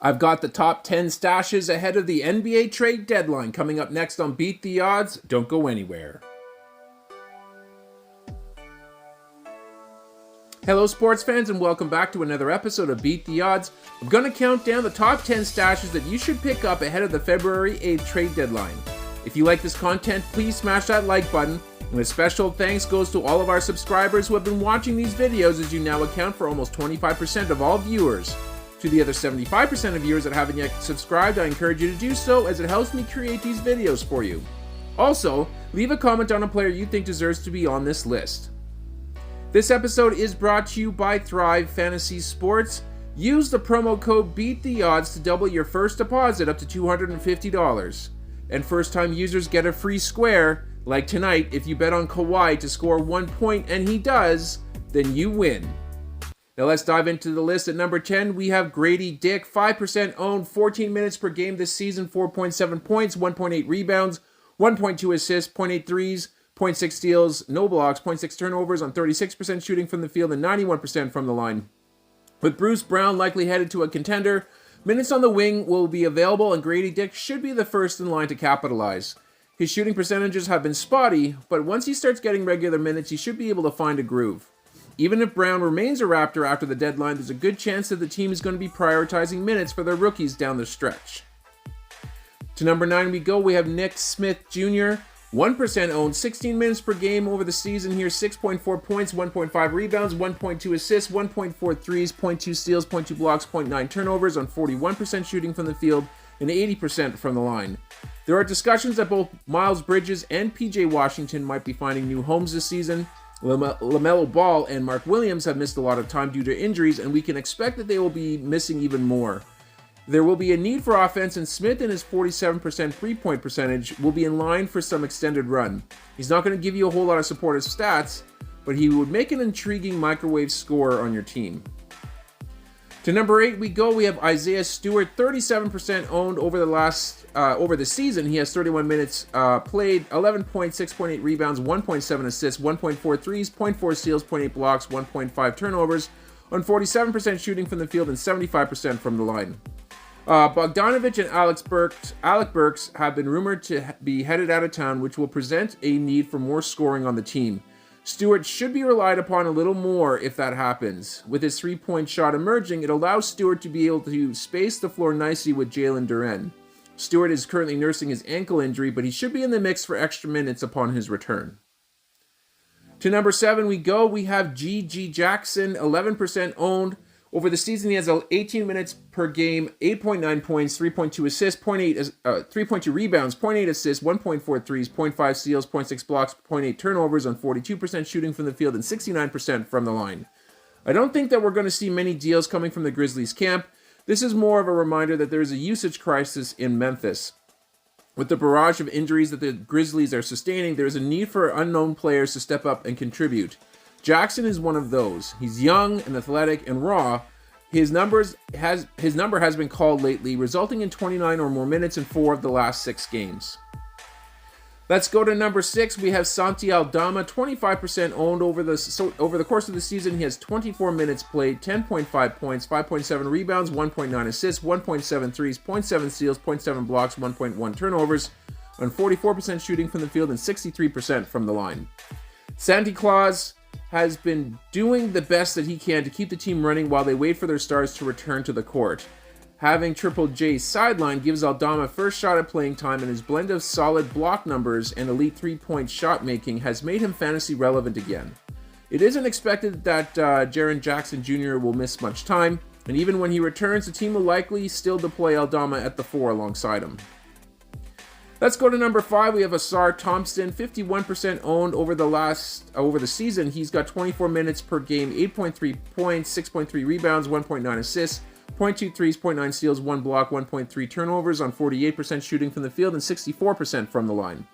I've got the top 10 stashes ahead of the NBA trade deadline coming up next on Beat the Odds. Don't go anywhere. Hello sports fans and welcome back to another episode of Beat the Odds. I'm going to count down the top 10 stashes that you should pick up ahead of the February 8th trade deadline. If you like this content, please smash that like button. And a special thanks goes to all of our subscribers who have been watching these videos, as you now account for almost 25% of all viewers. To the other 75% of viewers that haven't yet subscribed, I encourage you to do so, as it helps me create these videos for you. Also, leave a comment on a player you think deserves to be on this list. This episode is brought to you by Thrive Fantasy Sports. Use the promo code BEATTHEODDS to double your first deposit up to $250. And first-time users get a free square. Like tonight, if you bet on Kawhi to score 1 point and he does, then you win. Now let's dive into the list. At number 10, we have Grady Dick, 5% owned, 14 minutes per game this season, 4.7 points, 1.8 rebounds, 1.2 assists, 0.8 threes, 0.6 steals, no blocks, 0.6 turnovers on 36% shooting from the field and 91% from the line. With Bruce Brown likely headed to a contender, minutes on the wing will be available and Grady Dick should be the first in line to capitalize. His shooting percentages have been spotty, but once he starts getting regular minutes, he should be able to find a groove. Even if Brown remains a Raptor after the deadline, there's a good chance that the team is going to be prioritizing minutes for their rookies down the stretch. To number 9 we go. We have Nick Smith Jr., 1% owned, 16 minutes per game over the season here, 6.4 points, 1.5 rebounds, 1.2 assists, 1.4 threes, 0.2 steals, 0.2 blocks, 0.9 turnovers on 41% shooting from the field and 80% from the line. There are discussions that both Miles Bridges and PJ Washington might be finding new homes this season. LaMelo Ball and Mark Williams have missed a lot of time due to injuries, and we can expect that they will be missing even more. There will be a need for offense, and Smith and his 47% three-point percentage will be in line for some extended run. He's not going to give you a whole lot of supportive stats, but he would make an intriguing microwave scorer on your team. To number 8 we go. We have Isaiah Stewart, 37% owned over the season. He has 31 minutes played, 11 points, 6.8 rebounds, 1.7 assists, 1.4 threes, 0.4 steals, 0.8 blocks, 1.5 turnovers on 47% shooting from the field and 75% from the line. Bogdanovich and Alec Burks have been rumored to be headed out of town, which will present a need for more scoring on the team. Stewart should be relied upon a little more if that happens. With his three-point shot emerging, it allows Stewart to be able to space the floor nicely with Jalen Duren. Stewart is currently nursing his ankle injury, but he should be in the mix for extra minutes upon his return. To number 7 we go. We have G.G. Jackson, 11% owned. Over the season, he has 18 minutes per game, 8.9 points, 3.2 assists, 3.2 rebounds, 0.8 assists, 1.4 threes, 0.5 steals, 0.6 blocks, 0.8 turnovers on 42% shooting from the field and 69% from the line. I don't think that we're going to see many deals coming from the Grizzlies camp. This is more of a reminder that there is a usage crisis in Memphis. With the barrage of injuries that the Grizzlies are sustaining, there is a need for unknown players to step up and contribute. Jackson is one of those. He's young and athletic and raw. His number has been called lately, resulting in 29 or more minutes in 4 of the last 6 games. Let's go to number 6. We have Santi Alama, 25% owned over the course of the season. He has 24 minutes played, 10.5 points, 5.7 rebounds, 1.9 assists, 1.7 threes, 0.7 steals, 0.7 blocks, 1.1 turnovers on 44% shooting from the field and 63% from the line. Santi Claus has been doing the best that he can to keep the team running while they wait for their stars to return to the court. Having Triple J's sideline gives Aldama first shot at playing time, and his blend of solid block numbers and elite three-point shot making has made him fantasy relevant again. It isn't expected that Jaren Jackson Jr. will miss much time, and even when he returns, the team will likely still deploy Aldama at the 4 alongside him. Let's go to number 5. We have Assar Thompson, 51% owned over the season. He's got 24 minutes per game, 8.3 points, 6.3 rebounds, 1.9 assists, 0.2 threes, 0.9 steals, 1 block, 1.3 turnovers on 48% shooting from the field and 64% from the line.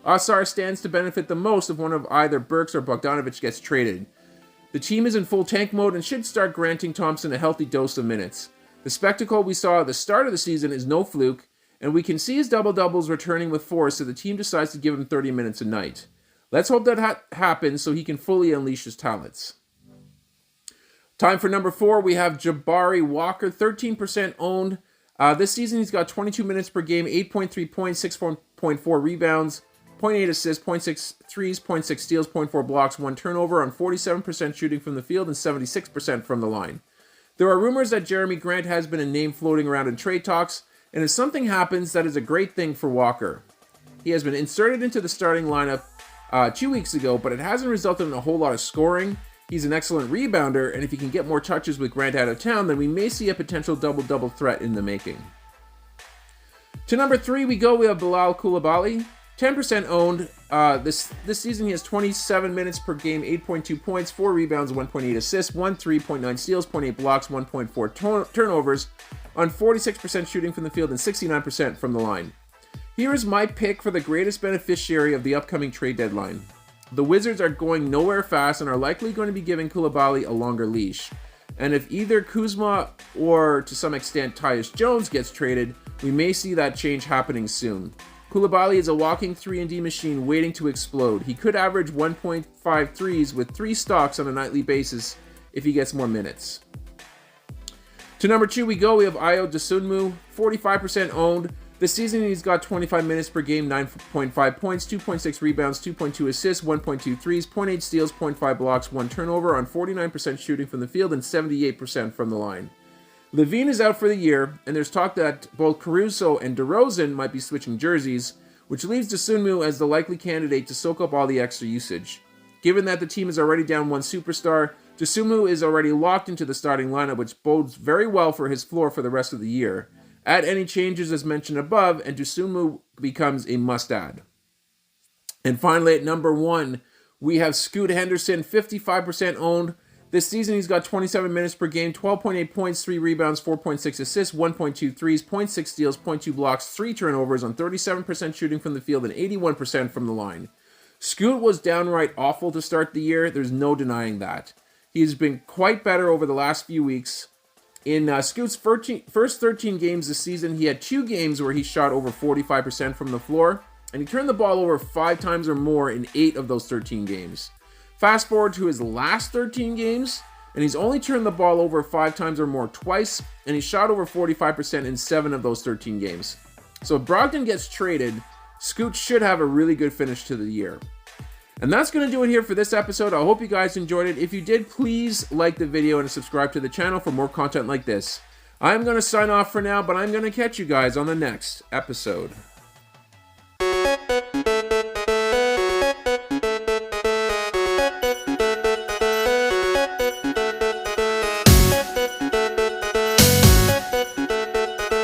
Assar stands to benefit the most if one of either Burks or Bogdanovich gets traded. The team is in full tank mode and should start granting Thompson a healthy dose of minutes. The spectacle we saw at the start of the season is no fluke, and we can see his double-doubles returning with force if the team decides to give him 30 minutes a night. Let's hope that happens so he can fully unleash his talents. Time for number 4, we have Jabari Walker, 13% owned. This season, he's got 22 minutes per game, 8.3 points, 6.4 rebounds, 0.8 assists, 0.6 threes, 0.6 steals, 0.4 blocks, 1 turnover on 47% shooting from the field and 76% from the line. There are rumors that Jeremy Grant has been a name floating around in trade talks, and if something happens, that is a great thing for Walker. He has been inserted into the starting lineup 2 weeks ago, but it hasn't resulted in a whole lot of scoring. He's an excellent rebounder, and if he can get more touches with Grant out of town, then we may see a potential double-double threat in the making. To number 3 we go. We have Bilal Coulibaly, 10% owned. This season he has 27 minutes per game, 8.2 points, 4 rebounds, 1.8 assists, 1 3.9 steals, 0.8 blocks, 1.4 turnovers on 46% shooting from the field and 69% from the line. Here is my pick for the greatest beneficiary of the upcoming trade deadline. The Wizards are going nowhere fast and are likely going to be giving Coulibaly a longer leash. And if either Kuzma or, to some extent, Tyus Jones gets traded, we may see that change happening soon. Coulibaly is a walking 3-and-D machine waiting to explode. He could average 1.5 threes with 3 stocks on a nightly basis if he gets more minutes. To number 2 we go. We have Ayo Dosunmu, 45% owned. This season, he's got 25 minutes per game, 9.5 points, 2.6 rebounds, 2.2 assists, 1.2 threes, 0.8 steals, 0.5 blocks, 1 turnover on 49% shooting from the field and 78% from the line. Levine is out for the year, and there's talk that both Caruso and DeRozan might be switching jerseys, which leaves Dosunmu as the likely candidate to soak up all the extra usage. Given that the team is already down 1 superstar, Dosunmu is already locked into the starting lineup, which bodes very well for his floor for the rest of the year. Add any changes as mentioned above, and Dosunmu becomes a must-add. And finally, at number 1, we have Scoot Henderson, 55% owned. This season, he's got 27 minutes per game, 12.8 points, 3 rebounds, 4.6 assists, 1.2 threes, 0.6 steals, 0.2 blocks, 3 turnovers on 37% shooting from the field and 81% from the line. Scoot was downright awful to start the year. There's no denying that. He's been quite better over the last few weeks. In Scoot's first 13 games this season, he had 2 games where he shot over 45% from the floor, and he turned the ball over 5 times or more in 8 of those 13 games. Fast forward to his last 13 games, and he's only turned the ball over 5 times or more twice, and he shot over 45% in 7 of those 13 games. So if Brogdon gets traded, Scoot should have a really good finish to the year. And that's going to do it here for this episode. I hope you guys enjoyed it. If you did, please like the video and subscribe to the channel for more content like this. I'm going to sign off for now, but I'm going to catch you guys on the next episode.